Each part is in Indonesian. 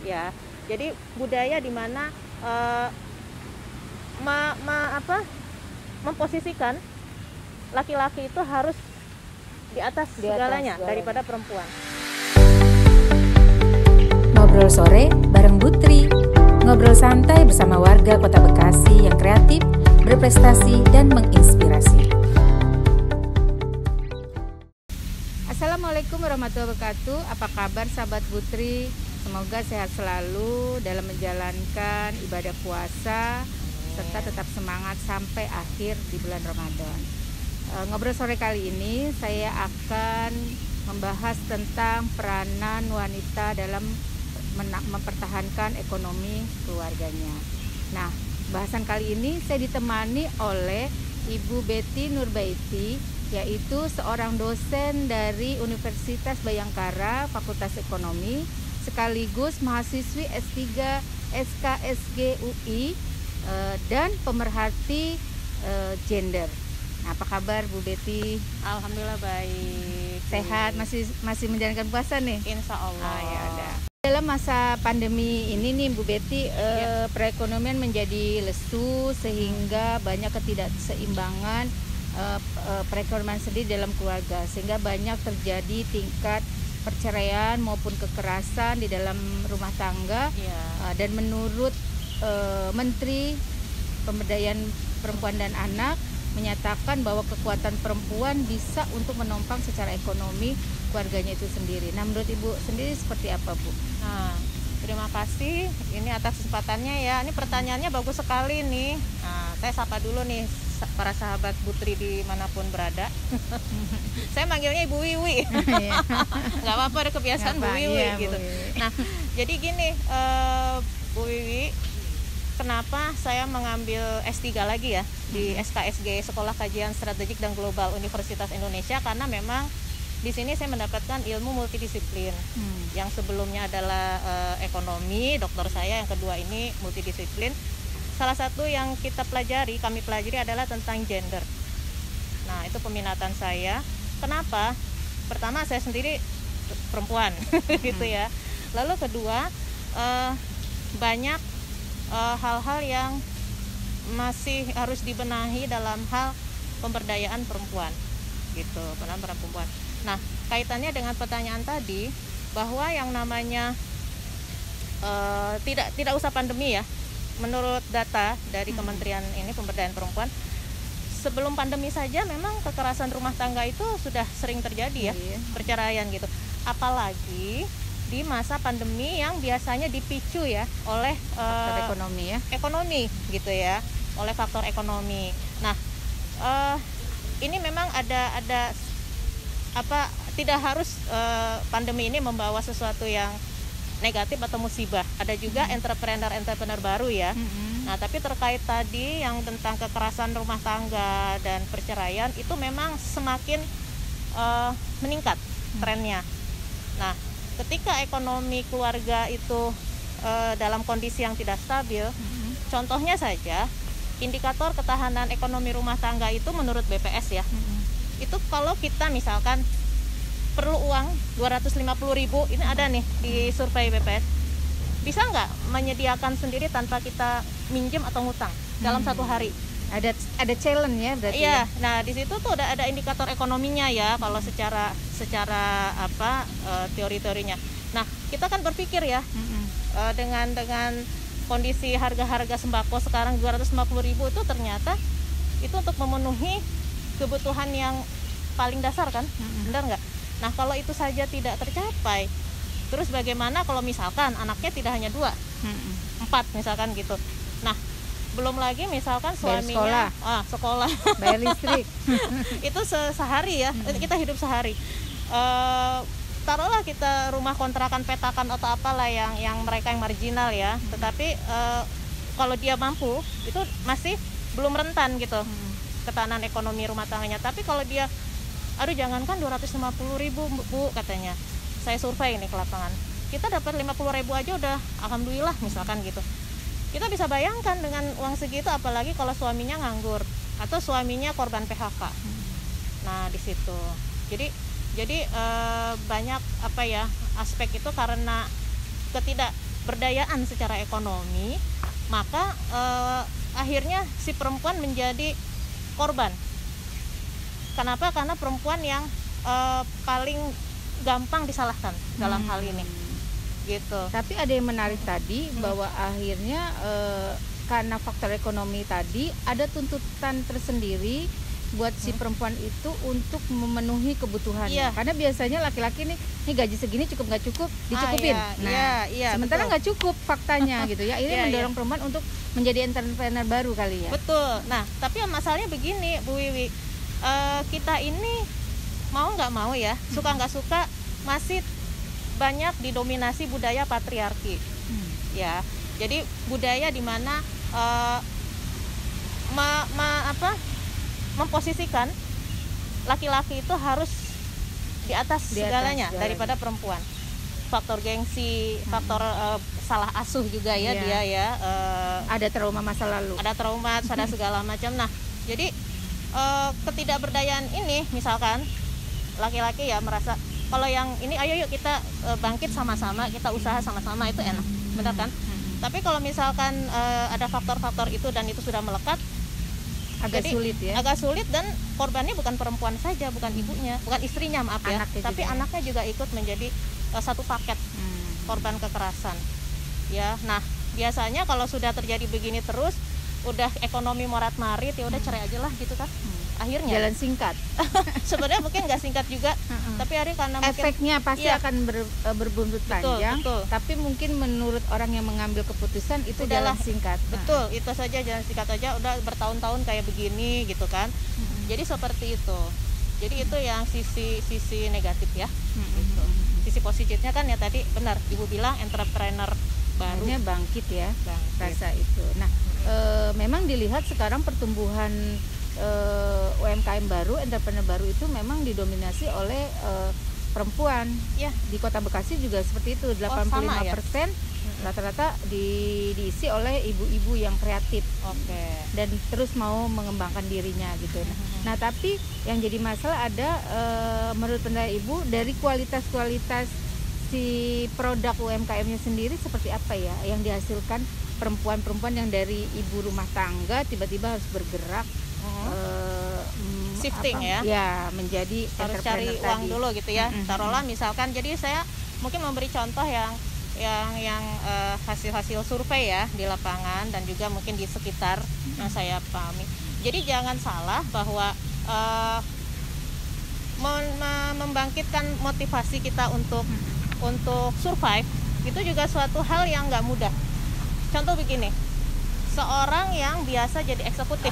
ya. Jadi budaya di mana memposisikan laki-laki itu harus di atas segalanya daripada perempuan. Ngobrol sore bareng Butri. Ngobrol santai bersama warga Kota Bekasi yang kreatif, berprestasi, dan menginspirasi. Assalamualaikum warahmatullahi wabarakatuh. Apa kabar sahabat Butri? Semoga sehat selalu dalam menjalankan ibadah puasa serta tetap semangat sampai akhir di bulan Ramadan. Ngobrol sore kali ini saya akan membahas tentang peranan wanita dalam mempertahankan ekonomi keluarganya. Nah, bahasan kali ini saya ditemani oleh Ibu Betty Nurbaiti, yaitu seorang dosen dari Universitas Bhayangkara Fakultas Ekonomi, sekaligus mahasiswi S3 SKSG UI dan pemerhati gender. Nah, apa kabar Bu Betty? Alhamdulillah baik. Sehat, masih menjalankan puasa nih? Insya Allah. Ya udah. Dalam masa pandemi ini nih Bu Betty, perekonomian menjadi lesu sehingga banyak ketidakseimbangan perekonomian sendiri dalam keluarga, sehingga banyak terjadi tingkat perceraian maupun kekerasan di dalam rumah tangga. Dan menurut Menteri Pemberdayaan Perempuan dan Anak menyatakan bahwa kekuatan perempuan bisa untuk menopang secara ekonomi keluarganya itu sendiri. Nah, menurut Ibu sendiri seperti apa, Bu? Nah, terima kasih ini atas kesempatannya ya. Ini pertanyaannya bagus sekali nih. Nah, saya sapa dulu nih para sahabat Butri dimanapun berada. Saya manggilnya Ibu Wiwi. Nggak apa-apa, ada kebiasaan Bu Wiwi gitu. Nah, jadi gini, Bu Wiwi, kenapa saya mengambil S3 lagi ya di SKSG, Sekolah Kajian Strategik dan Global Universitas Indonesia, karena memang di sini saya mendapatkan ilmu multidisiplin. Yang sebelumnya adalah ekonomi, doktor saya yang kedua ini multidisiplin. Salah satu yang kami pelajari adalah tentang gender. Nah, itu peminatan saya. Kenapa? Pertama, saya sendiri perempuan gitu ya. Lalu kedua, banyak hal-hal yang masih harus dibenahi dalam hal pemberdayaan perempuan gitu, pemberdayaan perempuan. Nah, kaitannya dengan pertanyaan tadi bahwa yang namanya tidak usah pandemi ya. Menurut data dari Kementerian ini Pemberdayaan Perempuan, sebelum pandemi saja memang kekerasan rumah tangga itu sudah sering terjadi ya, perceraian gitu. Apalagi di masa pandemi yang biasanya dipicu ya oleh faktor ekonomi ya. Ekonomi gitu ya, oleh faktor ekonomi. Nah, ini memang ada tidak harus pandemi ini membawa sesuatu yang negatif atau musibah. Ada juga entrepreneur baru ya. Nah, tapi terkait tadi yang tentang kekerasan rumah tangga dan perceraian itu memang semakin meningkat trennya. Nah, ketika ekonomi keluarga itu dalam kondisi yang tidak stabil, contohnya saja indikator ketahanan ekonomi rumah tangga itu menurut BPS ya, itu kalau kita misalkan perlu uang 250.000, ini ada nih di survei BPS, bisa nggak menyediakan sendiri tanpa kita minjem atau ngutang dalam satu hari? Ada challenge ya berarti. Iya, nah di situ tuh ada indikator ekonominya ya kalau secara teori-teorinya. Nah, kita kan berpikir ya, dengan kondisi harga-harga sembako sekarang 250.000 itu ternyata itu untuk memenuhi kebutuhan yang paling dasar kan, benar nggak? Nah, kalau itu saja tidak tercapai, terus bagaimana kalau misalkan anaknya tidak hanya 2, 4 misalkan gitu. Nah, belum lagi misalkan suaminya sekolah, bayar listrik. Itu sehari ya, kita hidup sehari. Taruhlah kita rumah kontrakan petakan atau apalah yang mereka yang marginal ya, tetapi kalau dia mampu itu masih belum rentan gitu ketahanan ekonomi rumah tangganya. Tapi kalau dia jangankan 250.000 Bu katanya, saya survei ini ke lapangan, kita dapat 50.000 aja udah alhamdulillah misalkan gitu. Kita bisa bayangkan dengan uang segitu, apalagi kalau suaminya nganggur atau suaminya korban PHK. Nah, di situ jadi banyak aspek itu karena ketidakberdayaan secara ekonomi, maka akhirnya si perempuan menjadi korban. Kenapa? Karena perempuan yang paling gampang disalahkan dalam hal ini, gitu. Tapi ada yang menarik tadi bahwa akhirnya karena faktor ekonomi tadi ada tuntutan tersendiri buat si perempuan itu untuk memenuhi kebutuhannya. Karena biasanya laki-laki nih gaji segini cukup nggak cukup dicukupin. Sementara nggak cukup faktanya gitu ya. Ini mendorong perempuan untuk menjadi entrepreneur baru kali ya. Betul. Nah, tapi masalahnya begini, Bu Wiwi, kita ini mau nggak mau ya, suka nggak suka masih banyak didominasi budaya patriarki. Ya, jadi budaya di mana memposisikan laki-laki itu harus di atas segalanya daripada perempuan. Faktor gengsi, faktor salah asuh juga ya dia ya. Ada trauma masa lalu. Ada trauma, ada segala macam. Nah, jadi ketidakberdayaan ini, misalkan laki-laki ya merasa kalau yang ini ayo yuk kita bangkit sama-sama, kita usaha sama-sama, itu enak, benar kan? Tapi kalau misalkan ada faktor-faktor itu dan itu sudah melekat, agak sulit ya. Agak sulit, dan korbannya bukan perempuan saja, bukan ibunya, bukan istrinya, maaf ya, tapi anaknya juga ikut menjadi satu paket korban kekerasan. Ya, nah biasanya kalau sudah terjadi begini terus, udah ekonomi morat-marit, ya udah cerai aja lah gitu kan. Akhirnya jalan singkat. Sebenarnya mungkin nggak singkat juga, tapi hari karena efeknya pasti akan berbuntut panjang. Betul. Tapi mungkin menurut orang yang mengambil keputusan itu jalan singkat. Betul, itu saja jalan singkat aja, udah bertahun-tahun kayak begini gitu kan. Jadi seperti itu. Jadi itu yang sisi negatif ya. Gitu. Sisi positifnya kan ya tadi benar Ibu bilang entrepreneur baru bangkit ya, rasa itu. Nah, memang dilihat sekarang pertumbuhan UMKM baru, entrepreneur baru itu memang didominasi oleh perempuan. Ya. Di Kota Bekasi juga seperti itu, 85% rata-rata diisi oleh ibu-ibu yang kreatif. Dan terus mau mengembangkan dirinya gitu. Nah, tapi yang jadi masalah ada menurut pendapat Ibu dari kualitas si produk UMKM-nya sendiri seperti apa ya yang dihasilkan perempuan-perempuan yang dari ibu rumah tangga tiba-tiba harus bergerak shifting menjadi harus cari uang dulu gitu ya. Taruhlah misalkan, jadi saya mungkin memberi contoh yang hasil-hasil survei ya di lapangan dan juga mungkin di sekitar yang saya pahami. Jadi jangan salah bahwa membangkitkan motivasi kita untuk survive itu juga suatu hal yang nggak mudah. Contoh begini, seorang yang biasa jadi eksekutif,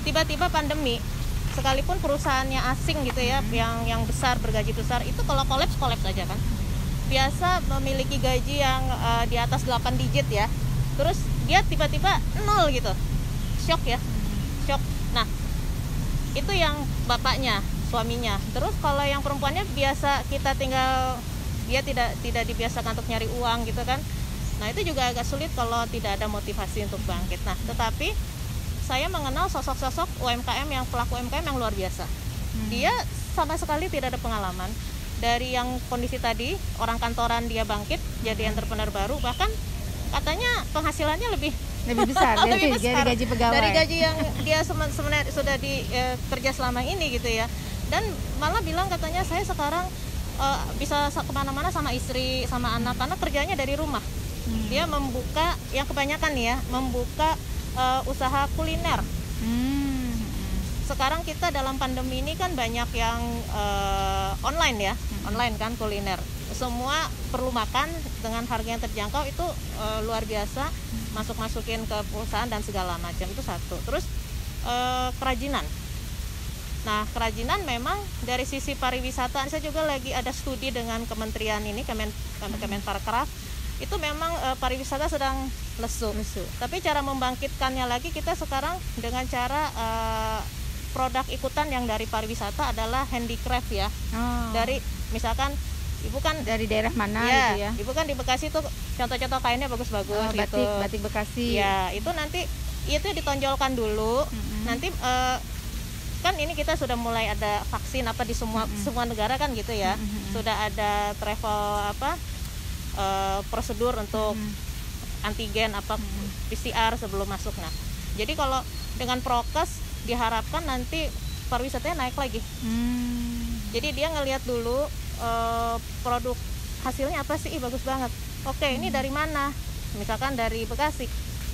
tiba-tiba pandemi, sekalipun perusahaannya asing gitu ya, yang besar, bergaji besar, itu kalau kolaps aja kan. Biasa memiliki gaji yang di atas 8 digit ya, terus dia tiba-tiba 0 gitu, shock. Nah, itu yang bapaknya, suaminya. Terus kalau yang perempuannya biasa kita tinggal, dia tidak dibiasakan untuk nyari uang gitu kan. Nah, itu juga agak sulit kalau tidak ada motivasi untuk bangkit. Nah, tetapi saya mengenal sosok-sosok UMKM yang pelaku UMKM yang luar biasa. Dia sama sekali tidak ada pengalaman. Dari yang kondisi tadi, orang kantoran dia bangkit jadi entrepreneur baru, bahkan katanya penghasilannya lebih besar dari gaji pegawai. Dari gaji yang dia sebenarnya sudah kerja selama ini gitu ya. Dan malah bilang katanya saya sekarang bisa kemana-mana sama istri, sama anak, karena kerjanya dari rumah. Dia membuka, yang kebanyakan nih ya, membuka usaha kuliner. Sekarang kita dalam pandemi ini kan banyak yang online ya, online kan kuliner. Semua perlu makan dengan harga yang terjangkau, itu luar biasa, masukin ke perusahaan dan segala macam, itu satu. Terus kerajinan. Nah, kerajinan memang dari sisi pariwisata, saya juga lagi ada studi dengan kementerian ini, Kemenparekraf. Itu memang pariwisata sedang lesu. Tapi cara membangkitkannya lagi kita sekarang dengan cara produk ikutan yang dari pariwisata adalah handicraft ya. Dari misalkan Ibu kan dari daerah mana gitu ya? Ibu kan di Bekasi tuh contoh-contoh kainnya bagus-bagus gitu. Batik Bekasi. Ya, itu nanti itu ditonjolkan dulu. Nanti kan ini kita sudah mulai ada vaksin di semua negara kan gitu ya. Sudah ada travel prosedur untuk antigen PCR sebelum masuk. Nah, jadi kalau dengan prokes diharapkan nanti pariwisatanya naik lagi. Jadi dia ngelihat dulu produk hasilnya apa sih, bagus banget. Oke, ini dari mana? Misalkan dari Bekasi.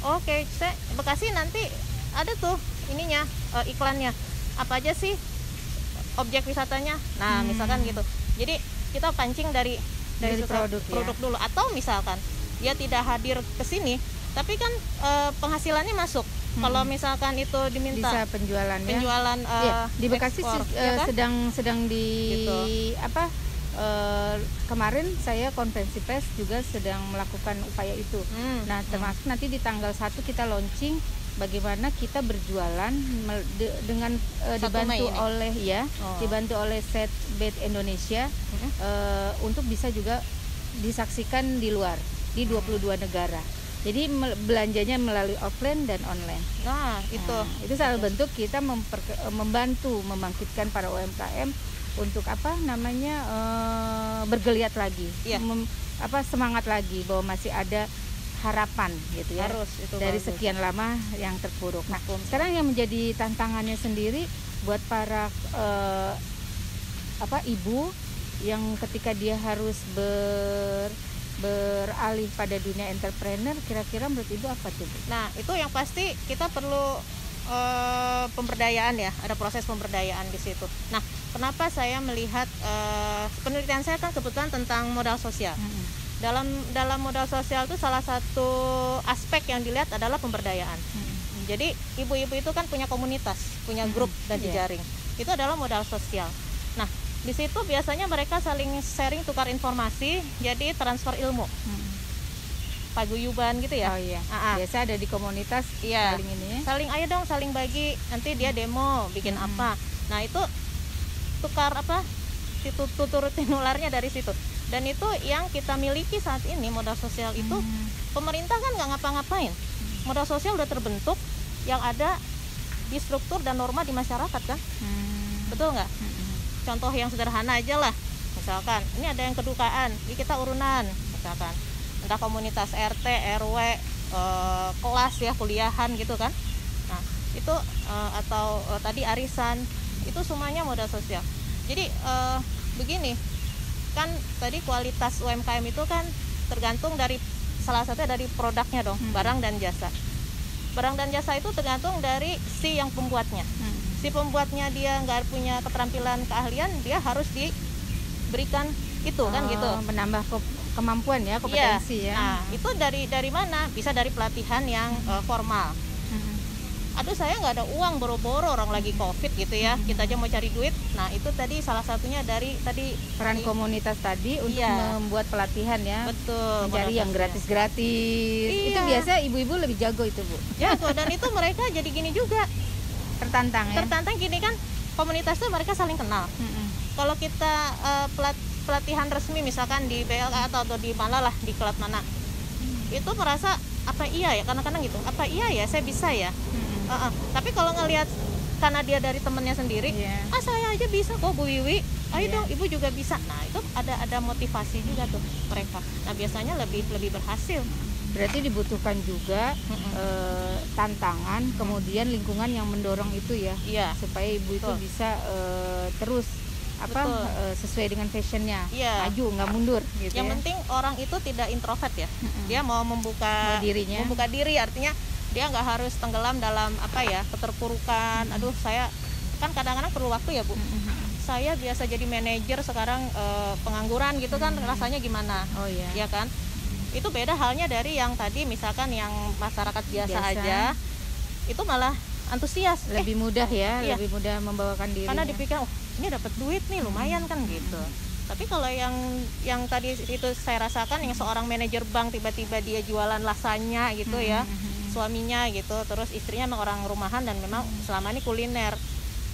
Oke, Bekasi nanti ada tuh ininya, iklannya. Apa aja sih objek wisatanya? Nah, misalkan gitu. Jadi kita pancing dari produk dulu. Atau misalkan dia tidak hadir ke sini, tapi kan penghasilannya masuk. Kalau misalkan itu diminta bisa penjualan di Bekasi ekspor, ya kan? sedang di gitu. Kemarin saya konferensi pers juga sedang melakukan upaya itu. Nah, termasuk nanti di tanggal 1 kita launching bagaimana kita berjualan dengan dibantu oleh dibantu oleh Setbed Indonesia untuk bisa juga disaksikan di luar di 22 negara. Jadi belanjanya melalui offline dan online. Nah, itu salah bentuk kita membantu membangkitkan para UMKM untuk bergeliat lagi, semangat lagi bahwa masih ada harapan gitu ya. Harus, itu dari bagus. Sekian lama yang terpuruk. Nah, sekarang yang menjadi tantangannya sendiri buat para ibu yang ketika dia harus beralih pada dunia entrepreneur, kira-kira menurut Ibu apa tuh, Bu? Nah, itu yang pasti kita perlu pemberdayaan ya, ada proses pemberdayaan di situ. Nah, kenapa saya melihat penelitian saya kan kebetulan tentang modal sosial. Dalam modal sosial itu salah satu aspek yang dilihat adalah pemberdayaan. Jadi ibu-ibu itu kan punya komunitas, punya grup dan jejaring. Itu adalah modal sosial. Nah, di situ biasanya mereka saling sharing, tukar informasi, jadi transfer ilmu. Paguyuban gitu ya. Oh iya. Biasa ada di komunitas saling ini ya. Saling ayo dong, saling bagi. Nanti dia demo bikin apa. Nah, itu tukar tutur nularnya dari situ. Dan itu yang kita miliki saat ini, modal sosial itu. Pemerintah kan nggak ngapa-ngapain. Modal sosial udah terbentuk, yang ada di struktur dan norma di masyarakat kan. Betul nggak? Contoh yang sederhana aja lah. Misalkan ini ada yang kedukaan, ini kita urunan misalkan. Entah komunitas RT, RW, kelas ya, kuliahan gitu kan. Nah, itu atau tadi arisan, itu semuanya modal sosial. Jadi begini, kan tadi kualitas UMKM itu kan tergantung dari salah satunya dari produknya dong, barang dan jasa. Barang dan jasa itu tergantung dari si yang pembuatnya. Si pembuatnya dia nggak punya keterampilan, keahlian, dia harus diberikan itu kan gitu. Menambah kemampuan ya, kompetensi ya. Nah, itu dari mana? Bisa dari pelatihan yang formal. Aduh, saya nggak ada uang, boro-boro orang lagi COVID gitu ya, kita aja mau cari duit. Nah, itu tadi salah satunya dari peran komunitas tadi untuk membuat pelatihan ya. Betul. Mencari yang gratis-gratis. Itu biasa ibu-ibu lebih jago itu, Bu. Jago, dan itu mereka jadi gini juga. Tertantang gini kan, komunitas tuh mereka saling kenal. Kalau kita pelatihan resmi misalkan di BLK atau di mana lah, di klub mana, itu merasa apa iya ya, kadang-kadang gitu, apa iya ya saya bisa ya. Tapi kalau ngelihat karena dia dari temennya sendiri, saya aja bisa kok Bu Wiwi, ayo dong ibu juga bisa. Nah, itu ada motivasi juga tuh mereka. Nah, biasanya lebih berhasil. Berarti dibutuhkan juga tantangan, kemudian lingkungan yang mendorong itu ya, supaya ibu itu bisa terus sesuai dengan passionnya, maju nggak mundur gitu. Yang penting orang itu tidak introvert ya, dia mau membuka diri, artinya dia nggak harus tenggelam dalam keterpurukan. Aduh, saya kan kadang-kadang perlu waktu ya Bu. Saya biasa jadi manajer, sekarang pengangguran gitu kan, rasanya gimana? Oh iya. Ya kan? Itu beda halnya dari yang tadi misalkan yang masyarakat biasa aja, itu malah antusias, lebih mudah ya, lebih mudah membawakan diri. Karena dipikir, ini dapat duit nih, lumayan kan gitu. Tapi kalau yang tadi itu saya rasakan, yang seorang manajer bank tiba-tiba dia jualan lasanya gitu ya, suaminya gitu, terus istrinya memang orang rumahan dan memang selama ini kuliner.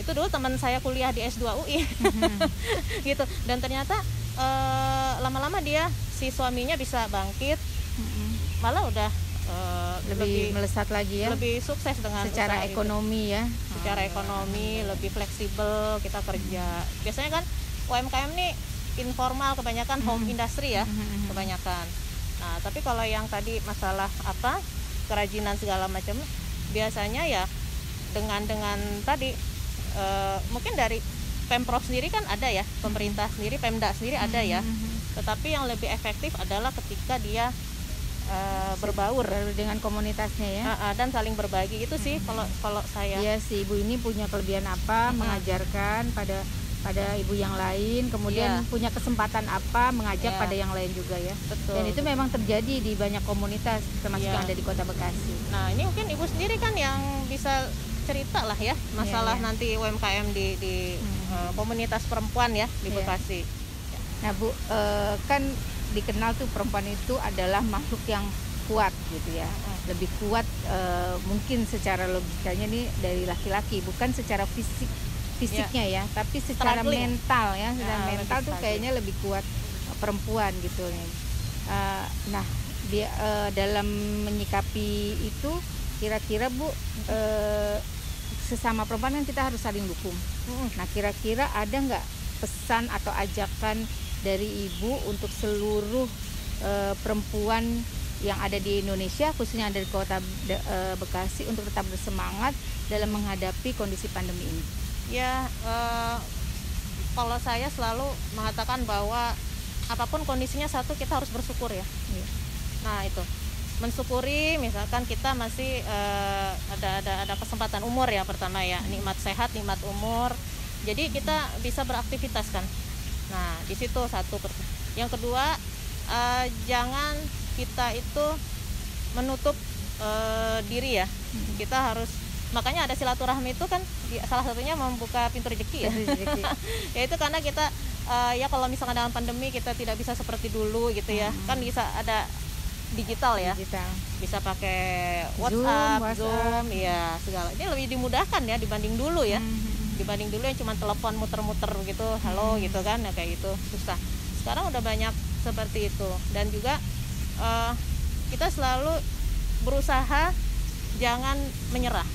Itu dulu teman saya kuliah di S2 UI gitu, dan ternyata lama-lama dia si suaminya bisa bangkit, malah udah lebih melesat lagi ya, lebih sukses dengan secara ekonomi gitu. Secara ekonomi lebih fleksibel kita kerja. Biasanya kan UMKM nih informal, kebanyakan home industry ya, kebanyakan. Nah, tapi kalau yang tadi masalah apa kerajinan segala macam, biasanya ya dengan tadi mungkin dari Pemprov sendiri kan ada ya, pemerintah sendiri, Pemda sendiri ada ya. Tetapi yang lebih efektif adalah ketika dia berbaur dengan komunitasnya ya. Dan saling berbagi itu sih kalau saya. Iya sih, ibu ini punya kelebihan apa, mengajarkan pada ibu yang lain, kemudian punya kesempatan apa mengajak pada yang lain juga ya. Betul. Dan itu memang terjadi di banyak komunitas termasuk yang ada di Kota Bekasi. Nah, ini mungkin ibu sendiri kan yang bisa cerita lah ya masalah nanti UMKM di komunitas perempuan ya di Bekasi. Nah Bu, kan dikenal tuh perempuan itu adalah makhluk yang kuat gitu ya, lebih kuat mungkin secara logikanya nih dari laki-laki, bukan secara fisiknya ya, tapi secara mental ya, secara mental tuh kayaknya lebih kuat perempuan gitu nih. Nah dia dalam menyikapi itu kira-kira Bu, sesama perempuan kan kita harus saling dukung. Nah kira-kira ada nggak pesan atau ajakan dari ibu untuk seluruh perempuan yang ada di Indonesia, khususnya yang ada di Kota Bekasi, untuk tetap bersemangat dalam menghadapi kondisi pandemi ini? Ya, kalau saya selalu mengatakan bahwa apapun kondisinya, satu, kita harus bersyukur ya. Nah itu, mensyukuri misalkan kita masih ada kesempatan umur ya, pertama ya, nikmat sehat, nikmat umur, jadi kita bisa beraktivitas kan. Nah di situ satu. Yang kedua, jangan kita itu menutup diri ya. Kita harus, makanya ada silaturahmi itu kan salah satunya membuka pintu rezeki ya. Ya itu karena kita ya kalau misalkan dalam pandemi kita tidak bisa seperti dulu gitu ya, kan bisa ada digital ya, bisa pakai WhatsApp, Zoom ya, segala ini lebih dimudahkan ya dibanding dulu ya. Dibanding dulu yang cuma telepon muter-muter gitu, halo gitu kan, ya kayak gitu susah. Sekarang udah banyak seperti itu. Dan juga kita selalu berusaha jangan menyerah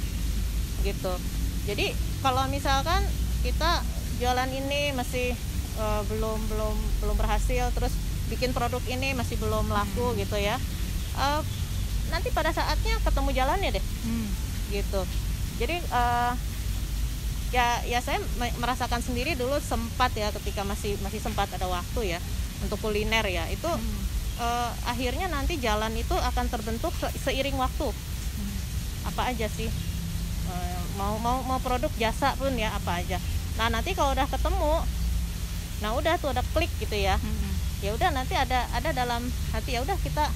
gitu. Jadi kalau misalkan kita jualan ini masih belum berhasil, terus bikin produk ini masih belum laku gitu ya, nanti pada saatnya ketemu jalannya deh gitu. Jadi ya saya merasakan sendiri dulu sempat ya, ketika masih sempat ada waktu ya untuk kuliner ya, itu akhirnya nanti jalan itu akan terbentuk seiring waktu. Apa aja sih, mau produk jasa pun ya, apa aja. Nah nanti kalau udah ketemu, nah udah tuh ada klik gitu ya. Ya udah nanti ada dalam hati, ya udah kita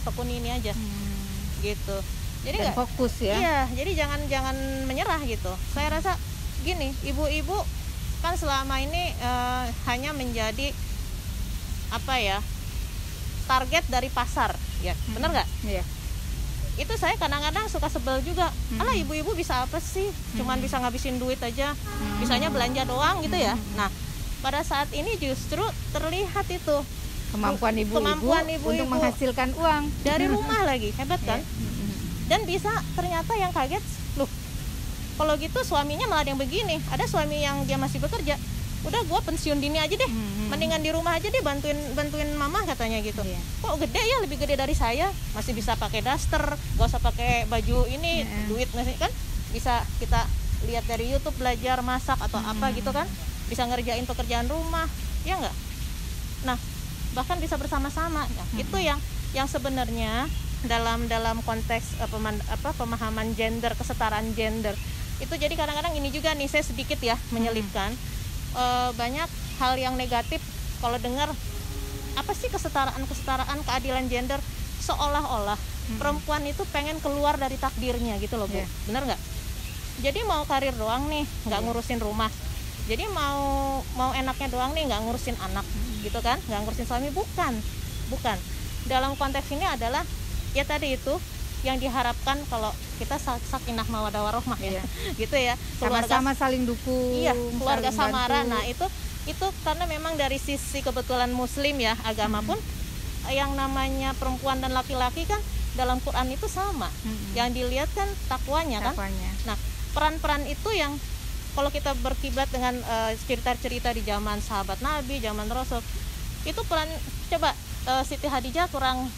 tekuni ini aja gitu. Jadi dan fokus ya. Iya, jadi jangan menyerah gitu. Saya rasa gini, ibu-ibu kan selama ini hanya menjadi apa ya, target dari pasar ya, benar nggak? Iya. Itu saya kadang-kadang suka sebel juga. Alah, ibu-ibu bisa apa sih? Cuman bisa ngabisin duit aja, bisanya belanja doang gitu ya. Nah pada saat ini justru terlihat itu kemampuan ibu-ibu untuk menghasilkan uang dari rumah lagi, hebat kan? Dan bisa, ternyata yang kaget, loh kalau gitu suaminya malah yang begini. Ada suami yang dia masih bekerja, udah gua pensiun dini aja deh, mendingan di rumah aja deh, bantuin mama katanya gitu. Kok gede ya, lebih gede dari saya, masih bisa pakai daster, gak usah pakai baju ini, duit masih kan bisa kita lihat dari YouTube, belajar masak atau apa gitu kan, bisa ngerjain pekerjaan rumah ya enggak. Nah bahkan bisa bersama-sama. Nah, itu yang sebenarnya dalam konteks pemahaman gender, kesetaraan gender itu. Jadi kadang-kadang ini juga nih, saya sedikit ya menyelipkan banyak hal yang negatif kalau dengar apa sih kesetaraan, keadilan gender, seolah-olah perempuan itu pengen keluar dari takdirnya gitu loh Bu. Bener nggak? Jadi mau karir doang nih, nggak ngurusin rumah. Jadi mau enaknya doang nih, nggak ngurusin anak gitu kan, nggak ngurusin suami. Bukan. Dalam konteks ini adalah ya tadi itu yang diharapkan, kalau kita sakinah mawaddah warahmah ya, gitu ya, sama-sama saling dukung. Iya, keluarga samara. Nah itu karena memang dari sisi kebetulan Muslim ya, agama pun yang namanya perempuan dan laki-laki kan dalam Quran itu sama. Yang dilihat kan takwanya kan. Nah peran-peran itu yang kalau kita berkiblat dengan cerita-cerita di zaman sahabat Nabi, zaman Rasul, itu peran coba Siti Hadijah kurang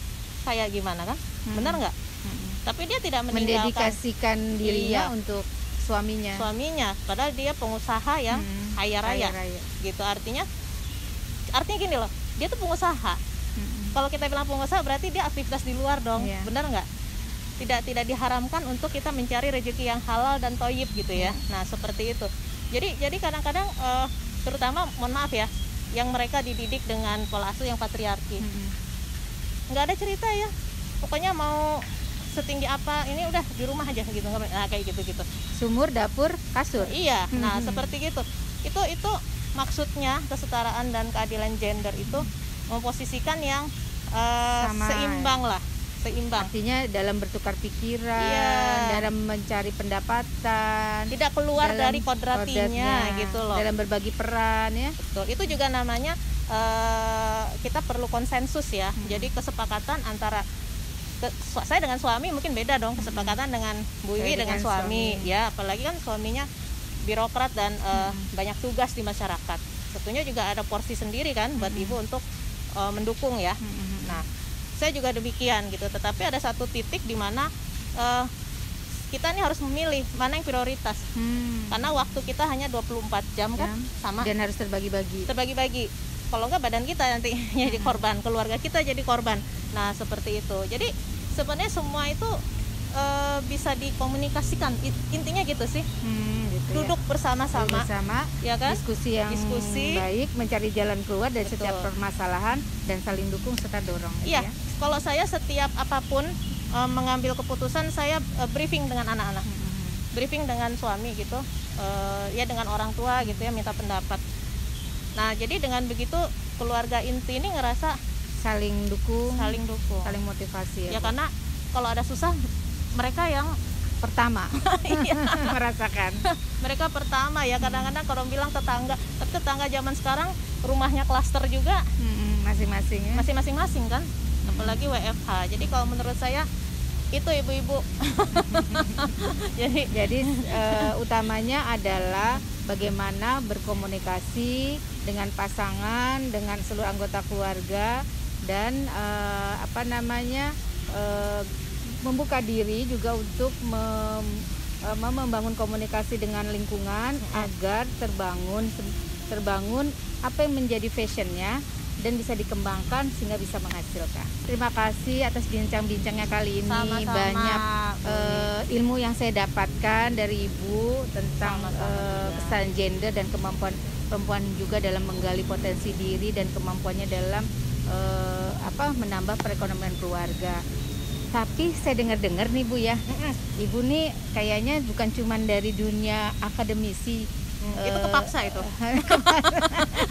kayak gimana kan? Benar nggak? Tapi dia tidak meninggalkan, mendedikasikan dirinya Iya. untuk suaminya. Padahal dia pengusaha yang kaya raya. Gitu, artinya gini loh, dia tuh pengusaha. Kalau kita bilang pengusaha berarti dia aktivitas di luar dong. Iya. Benar nggak? Tidak diharamkan untuk kita mencari rezeki yang halal dan thayyib gitu ya. Nah seperti itu. Jadi kadang-kadang terutama mohon maaf ya, yang mereka dididik dengan pola asuh yang patriarki, nggak ada cerita ya, pokoknya mau setinggi apa ini udah di rumah aja gitu. Nah kayak gitu. Sumur, dapur, kasur. Iya. Nah seperti gitu. Itu maksudnya kesetaraan dan keadilan gender itu memposisikan yang Sama. seimbang. Artinya dalam bertukar pikiran, Iya. dalam mencari pendapatan, Tidak keluar dalam dari kodratnya gitu loh. dalam berbagi peran ya. Betul. Itu juga namanya kita perlu konsensus ya. Jadi kesepakatan antara saya dengan suami mungkin beda dong, kesepakatan dengan Bu Iwi Saya dengan suami. Ya, apalagi kan suaminya birokrat dan banyak tugas di masyarakat. Tentunya juga ada porsi sendiri kan buat ibu untuk mendukung ya. Nah, saya juga demikian gitu. Tetapi ada satu titik di mana kita ini harus memilih mana yang prioritas. Karena waktu kita hanya 24 jam kan, sama Dan harus terbagi-bagi. Kalau enggak badan kita nanti jadi korban, keluarga kita jadi korban. Nah seperti itu. Jadi sebenarnya semua itu bisa dikomunikasikan. Intinya gitu sih. Gitu Duduk bersama-sama, ya kan? Diskusi yang baik, mencari jalan keluar dari Betul. setiap permasalahan dan saling dukung serta dorong. Gitu Iya. ya. Kalau saya setiap apapun mengambil keputusan, saya briefing dengan anak-anak, briefing dengan suami gitu, ya dengan orang tua gitu ya, minta pendapat. Nah jadi dengan begitu keluarga inti ini ngerasa Saling dukung, saling dukung. saling motivasi Ya Bu. karena kalau ada susah mereka yang Pertama Iya. merasakan. mereka pertama ya. Kadang-kadang kalau bilang tetangga, tapi tetangga zaman sekarang rumahnya klaster juga, Masing-masing ya. masih masing-masing kan, apalagi WFH. Jadi kalau menurut saya itu ibu-ibu. Jadi utamanya adalah bagaimana berkomunikasi dengan pasangan, dengan seluruh anggota keluarga, dan membuka diri juga untuk membangun komunikasi dengan lingkungan agar terbangun apa yang menjadi fashionnya dan bisa dikembangkan sehingga bisa menghasilkan. Terima kasih atas bincang-bincangnya kali ini. Sama-sama, Banyak Bu. ilmu yang saya dapatkan dari Ibu tentang Sama-sama, kesetaraan gender dan kemampuan perempuan juga dalam menggali potensi diri dan kemampuannya dalam menambah perekonomian keluarga. Tapi saya dengar-dengar nih Bu ya, Ibu nih kayaknya bukan cuma dari dunia akademisi. Itu kepaksa itu.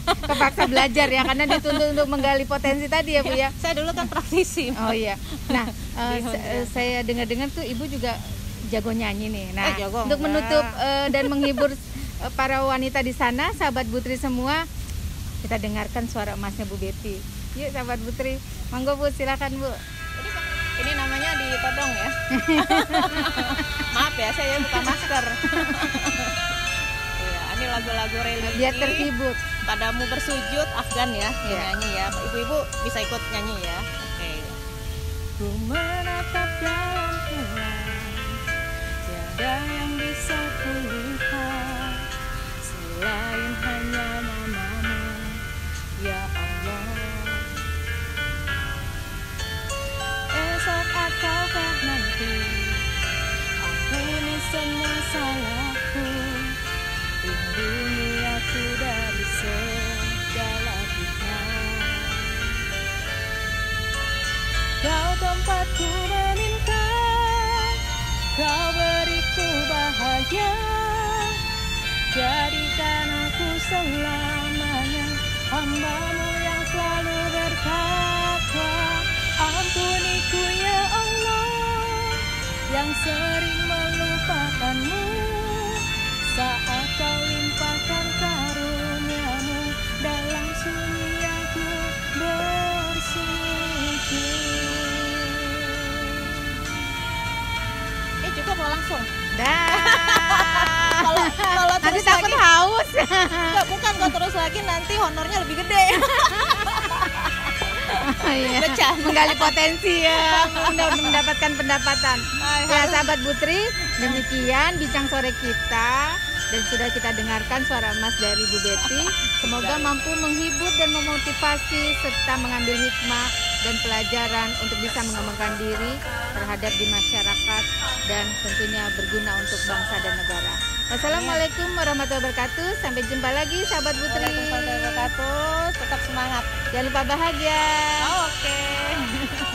Kepaksa belajar ya, karena dituntut untuk menggali potensi tadi ya Bu ya. Saya dulu kan praktisi. Oh iya. Nah, saya dengar-dengar tuh Ibu juga jago nyanyi nih. Nah, jago untuk enggak. menutup dan menghibur para wanita di sana, sahabat Butri semua, kita dengarkan suara emasnya Bu Betty. Yuk sahabat Butri, monggo Bu, silakan Bu. Ini namanya ditodong ya. Maaf ya, saya buka masker. Iya, ini lagu-lagu religi. Biar terhibur. Padamu bersujud Afgan ya, Iya. nyanyi ya. Ibu-ibu bisa ikut nyanyi ya. Oke. Ku menatap dalam gelap, tiada yang bisa kulihat selain hanya namamu, ya Allah. Esok ataukah nanti, ampuni semua salahku, lindungi aku dari segala fitnah. Kau tempatku meminta, kau beriku bahagia, jadikan aku selamanya hamba-Mu yang selalu bertakwa. Ampuniku ya Allah, yang sering melupakan-Mu, saat Kau limpahkan karunia-Mu, dalam sunyi aku bersujud. Cukup langsung. Dah. Kalau Nanti terus takut lagi, haus. enggak, bukan kalau terus lagi nanti honornya lebih gede. Iya. Bercanda. Menggali potensi ya, untuk mendapatkan pendapatan. Ya sahabat Putri, demikian bincang sore kita. Dan sudah kita dengarkan suara emas dari Bu Betty. Semoga mampu menghibur dan memotivasi serta mengambil hikmah dan pelajaran untuk bisa mengembangkan diri terhadap di masyarakat dan tentunya berguna untuk bangsa dan negara. Wassalamualaikum warahmatullahi wabarakatuh. Sampai jumpa lagi sahabat Putri. Waalaikumsalam warahmatullahi wabarakatuh. Tetap semangat. Jangan lupa bahagia. Oke.